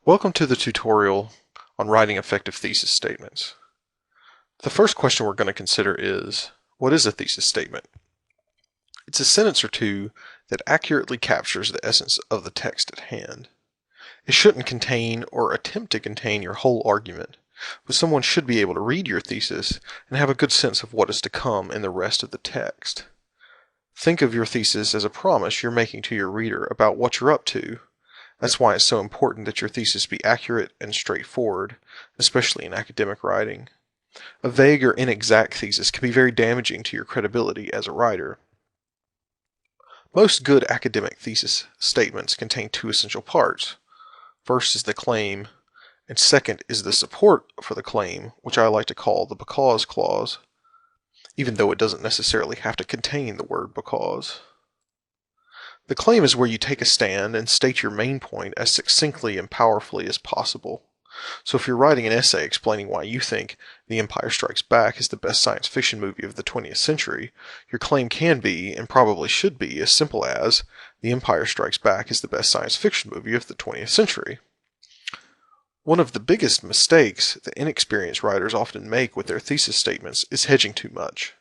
Welcome to the tutorial on writing effective thesis statements. The first question we're going to consider is, what is a thesis statement? It's a sentence or two that accurately captures the essence of the text at hand. It shouldn't contain or attempt to contain your whole argument, but someone should be able to read your thesis and have a good sense of what is to come in the rest of the text. Think of your thesis as a promise you're making to your reader about what you're up to. That's why it's so important that your thesis be accurate and straightforward, especially in academic writing. A vague or inexact thesis can be very damaging to your credibility as a writer. Most good academic thesis statements contain two essential parts. First is the claim, and second is the support for the claim, which I like to call the because clause, even though it doesn't necessarily have to contain the word because. The claim is where you take a stand and state your main point as succinctly and powerfully as possible. So if you're writing an essay explaining why you think The Empire Strikes Back is the best science fiction movie of the 20th century, your claim can be, and probably should be, as simple as The Empire Strikes Back is the best science fiction movie of the 20th century. One of the biggest mistakes that inexperienced writers often make with their thesis statements is hedging too much.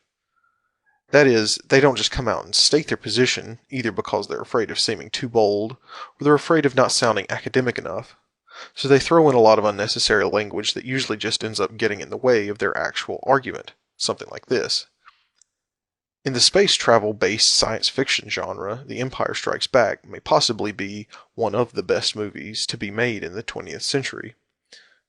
That is, they don't just come out and state their position, either because they're afraid of seeming too bold, or they're afraid of not sounding academic enough. So they throw in a lot of unnecessary language that usually just ends up getting in the way of their actual argument, something like this. In the space travel-based science fiction genre, The Empire Strikes Back may possibly be one of the best movies to be made in the 20th century.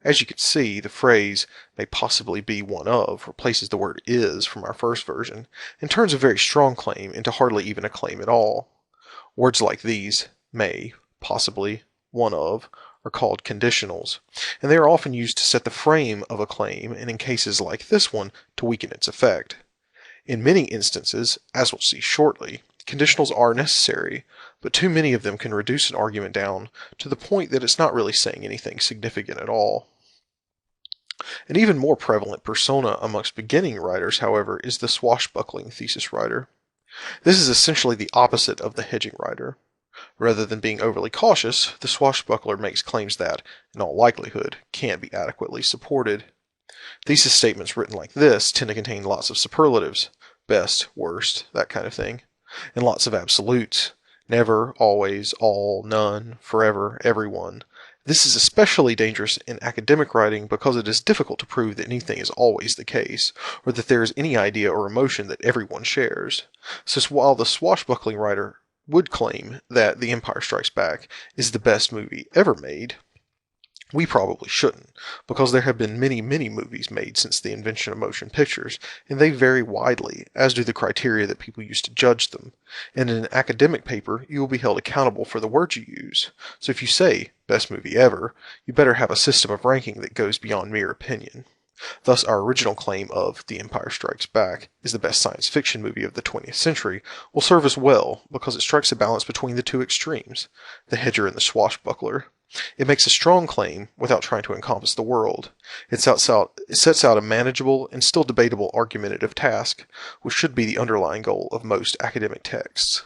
As you can see, the phrase may possibly be one of replaces the word is from our first version and turns a very strong claim into hardly even a claim at all. Words like these, may, possibly, one of, are called conditionals, and they are often used to set the frame of a claim and in cases like this one to weaken its effect. In many instances, as we'll see shortly, conditionals are necessary, but too many of them can reduce an argument down to the point that it's not really saying anything significant at all. An even more prevalent persona amongst beginning writers, however, is the swashbuckling thesis writer. This is essentially the opposite of the hedging writer. Rather than being overly cautious, the swashbuckler makes claims that, in all likelihood, can't be adequately supported. Thesis statements written like this tend to contain lots of superlatives, best, worst, that kind of thing, and lots of absolutes, never, always, all, none, forever, everyone. This is especially dangerous in academic writing because it is difficult to prove that anything is always the case, or that there is any idea or emotion that everyone shares. So while the swashbuckling writer would claim that The Empire Strikes Back is the best movie ever made, we probably shouldn't, because there have been many movies made since the invention of motion pictures, and they vary widely, as do the criteria that people use to judge them. And in an academic paper, you will be held accountable for the words you use. So if you say, best movie ever, you better have a system of ranking that goes beyond mere opinion. Thus, our original claim of The Empire Strikes Back is the best science fiction movie of the 20th century will serve us well because it strikes a balance between the two extremes, the hedger and the swashbuckler. It makes a strong claim without trying to encompass the world. It sets out a manageable and still debatable argumentative task, which should be the underlying goal of most academic texts.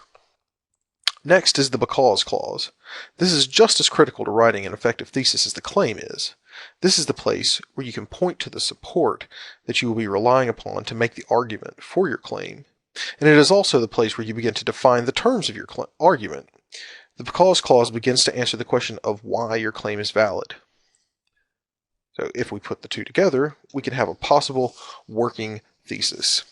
Next is the because clause. This is just as critical to writing an effective thesis as the claim is. This is the place where you can point to the support that you will be relying upon to make the argument for your claim. And it is also the place where you begin to define the terms of your argument. The because clause begins to answer the question of why your claim is valid. So if we put the two together, we can have a possible working thesis.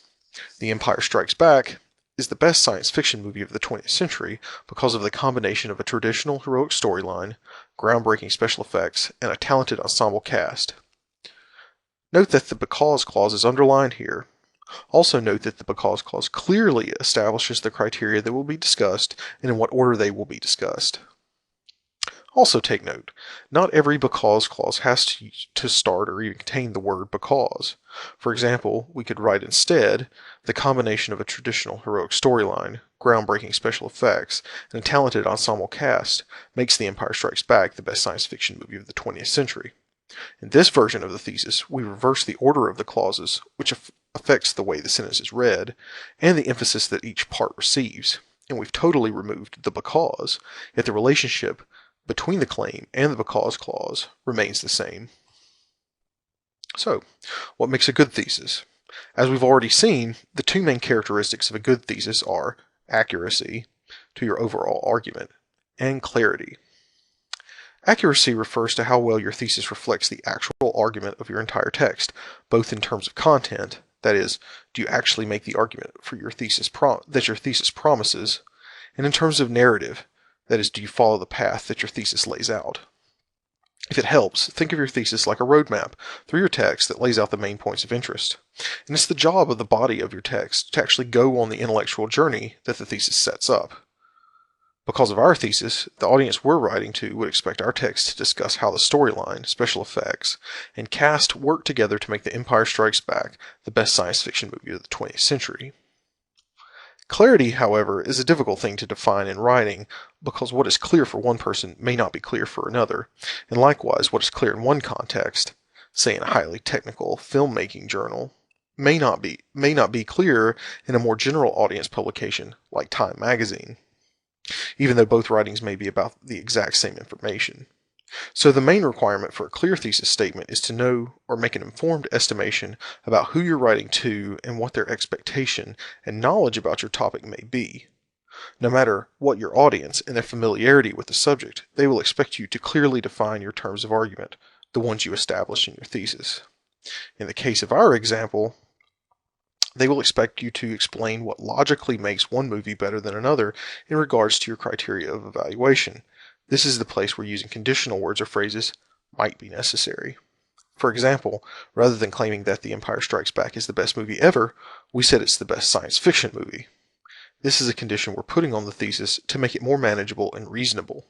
The Empire Strikes Back is the best science fiction movie of the 20th century because of the combination of a traditional heroic storyline, groundbreaking special effects, and a talented ensemble cast. Note that the because clause is underlined here. Also note that the because clause clearly establishes the criteria that will be discussed and in what order they will be discussed. Also take note, not every because clause has to start or even contain the word because. For example, we could write instead, the combination of a traditional heroic storyline, groundbreaking special effects, and a talented ensemble cast makes The Empire Strikes Back the best science fiction movie of the 20th century. In this version of the thesis, we reverse the order of the clauses, which affects the way the sentence is read, and the emphasis that each part receives. And we've totally removed the because, yet the relationship between the claim and the because clause remains the same. So, what makes a good thesis? As we've already seen, the two main characteristics of a good thesis are accuracy to your overall argument and clarity. Accuracy refers to how well your thesis reflects the actual argument of your entire text, both in terms of content, that is, do you actually make the argument for your thesis that your thesis promises, and in terms of narrative, that is, do you follow the path that your thesis lays out. If it helps, think of your thesis like a roadmap through your text that lays out the main points of interest. And it's the job of the body of your text to actually go on the intellectual journey that the thesis sets up. Because of our thesis, the audience we're writing to would expect our text to discuss how the storyline, special effects, and cast work together to make The Empire Strikes Back the best science fiction movie of the 20th century. Clarity, however, is a difficult thing to define in writing because what is clear for one person may not be clear for another, and likewise what is clear in one context, say in a highly technical filmmaking journal, may not be clear in a more general audience publication like Time magazine, even though both writings may be about the exact same information. So the main requirement for a clear thesis statement is to know or make an informed estimation about who you're writing to and what their expectation and knowledge about your topic may be. No matter what your audience and their familiarity with the subject, they will expect you to clearly define your terms of argument, the ones you establish in your thesis. In the case of our example, they will expect you to explain what logically makes one movie better than another in regards to your criteria of evaluation. This is the place where using conditional words or phrases might be necessary. For example, rather than claiming that The Empire Strikes Back is the best movie ever, we said it's the best science fiction movie. This is a condition we're putting on the thesis to make it more manageable and reasonable.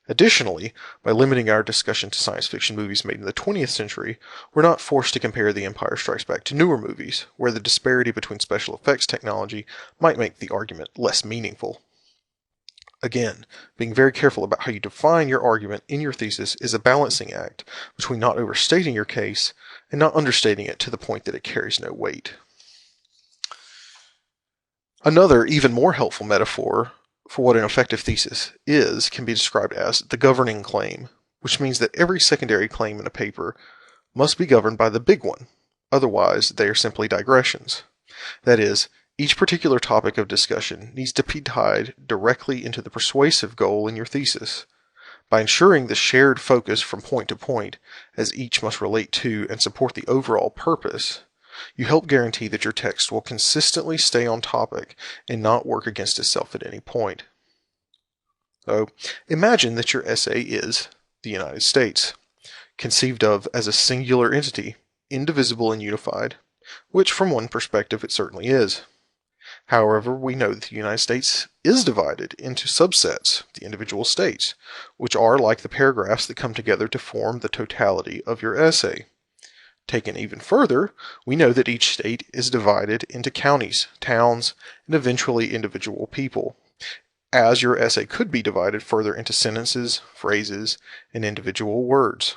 Additionally, by limiting our discussion to science fiction movies made in the 20th century, we're not forced to compare The Empire Strikes Back to newer movies, where the disparity between special effects technology might make the argument less meaningful. Again, being very careful about how you define your argument in your thesis is a balancing act between not overstating your case and not understating it to the point that it carries no weight. Another, even more helpful metaphor for what an effective thesis is can be described as the governing claim, which means that every secondary claim in a paper must be governed by the big one, otherwise they are simply digressions. That is, each particular topic of discussion needs to be tied directly into the persuasive goal in your thesis. By ensuring the shared focus from point to point, as each must relate to and support the overall purpose, you help guarantee that your text will consistently stay on topic and not work against itself at any point. So, imagine that your essay is the United States, conceived of as a singular entity, indivisible and unified, which from one perspective it certainly is. However, we know that the United States is divided into subsets, the individual states, which are like the paragraphs that come together to form the totality of your essay. Taken even further, we know that each state is divided into counties, towns, and eventually individual people, as your essay could be divided further into sentences, phrases, and individual words.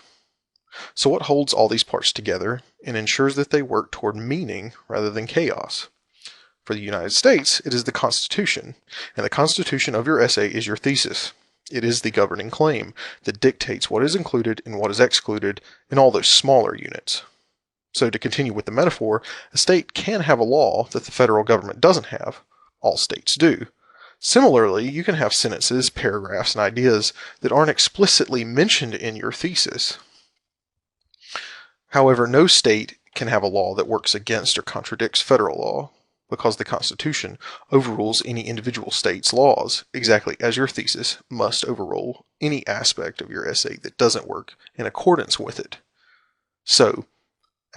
So what holds all these parts together and ensures that they work toward meaning rather than chaos? For the United States, it is the Constitution, and the Constitution of your essay is your thesis. It is the governing claim that dictates what is included and what is excluded in all those smaller units. So to continue with the metaphor, a state can have a law that the federal government doesn't have. All states do. Similarly, you can have sentences, paragraphs, and ideas that aren't explicitly mentioned in your thesis. However, no state can have a law that works against or contradicts federal law, because the Constitution overrules any individual state's laws, exactly as your thesis must overrule any aspect of your essay that doesn't work in accordance with it. So,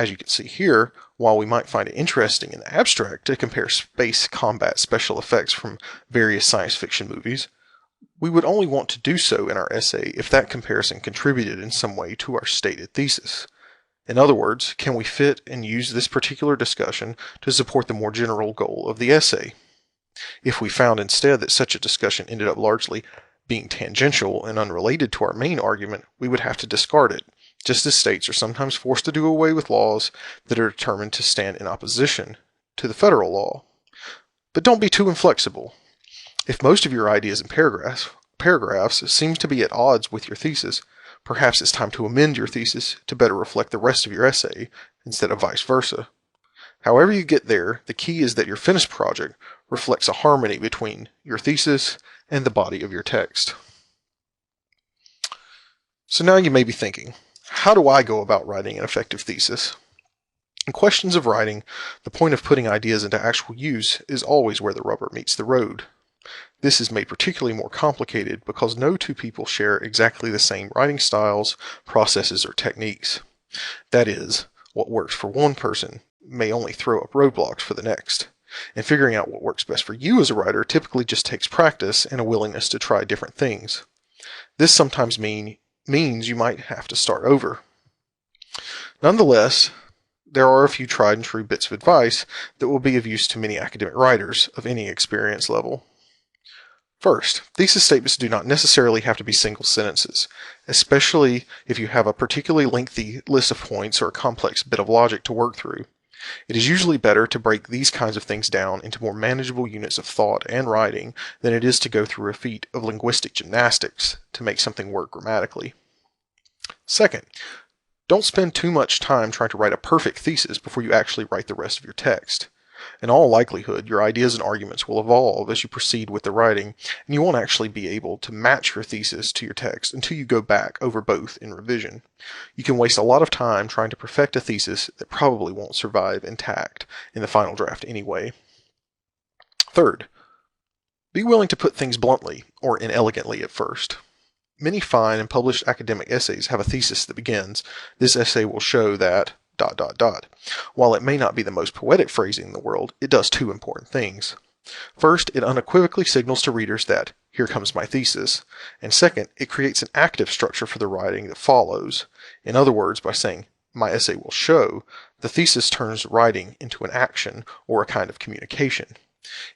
as you can see here, while we might find it interesting in the abstract to compare space combat special effects from various science fiction movies, we would only want to do so in our essay if that comparison contributed in some way to our stated thesis. In other words, can we fit and use this particular discussion to support the more general goal of the essay? If we found instead that such a discussion ended up largely being tangential and unrelated to our main argument, we would have to discard it, just as states are sometimes forced to do away with laws that are determined to stand in opposition to the federal law. But don't be too inflexible. If most of your ideas and paragraphs seems to be at odds with your thesis, perhaps it's time to amend your thesis to better reflect the rest of your essay, instead of vice versa. However you get there, the key is that your finished project reflects a harmony between your thesis and the body of your text. So now you may be thinking, how do I go about writing an effective thesis? In questions of writing, the point of putting ideas into actual use is always where the rubber meets the road. This is made particularly more complicated because no two people share exactly the same writing styles, processes, or techniques. That is, what works for one person may only throw up roadblocks for the next. And figuring out what works best for you as a writer typically just takes practice and a willingness to try different things. This sometimes means you might have to start over. Nonetheless, there are a few tried and true bits of advice that will be of use to many academic writers of any experience level. First, thesis statements do not necessarily have to be single sentences, especially if you have a particularly lengthy list of points or a complex bit of logic to work through. It is usually better to break these kinds of things down into more manageable units of thought and writing than it is to go through a feat of linguistic gymnastics to make something work grammatically. Second, don't spend too much time trying to write a perfect thesis before you actually write the rest of your text. In all likelihood, your ideas and arguments will evolve as you proceed with the writing, and you won't actually be able to match your thesis to your text until you go back over both in revision. You can waste a lot of time trying to perfect a thesis that probably won't survive intact in the final draft anyway. Third, be willing to put things bluntly or inelegantly at first. Many fine and published academic essays have a thesis that begins, "This essay will show that... While it may not be the most poetic phrasing in the world, it does two important things. First, it unequivocally signals to readers that, here comes my thesis, and second, it creates an active structure for the writing that follows. In other words, by saying, my essay will show, the thesis turns writing into an action or a kind of communication.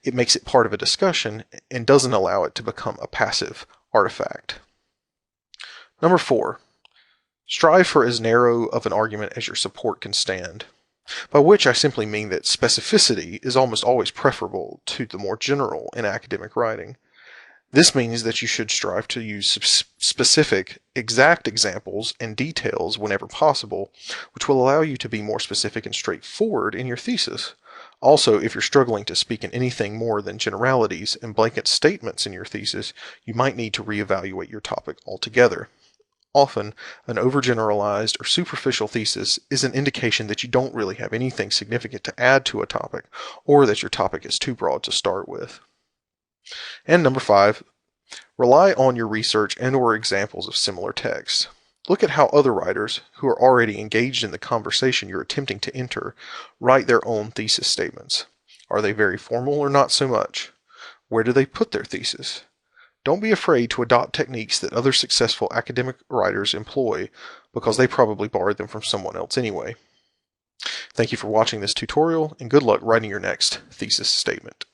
It makes it part of a discussion and doesn't allow it to become a passive artifact. Number 4. Strive for as narrow of an argument as your support can stand, by which I simply mean that specificity is almost always preferable to the more general in academic writing. This means that you should strive to use specific, exact examples and details whenever possible, which will allow you to be more specific and straightforward in your thesis. Also, if you're struggling to speak in anything more than generalities and blanket statements in your thesis, you might need to reevaluate your topic altogether. Often, an overgeneralized or superficial thesis is an indication that you don't really have anything significant to add to a topic, or that your topic is too broad to start with. And number 5, rely on your research and/or examples of similar texts. Look at how other writers, who are already engaged in the conversation you're attempting to enter, write their own thesis statements. Are they very formal or not so much? Where do they put their thesis? Don't be afraid to adopt techniques that other successful academic writers employ, because they probably borrowed them from someone else anyway. Thank you for watching this tutorial, and good luck writing your next thesis statement.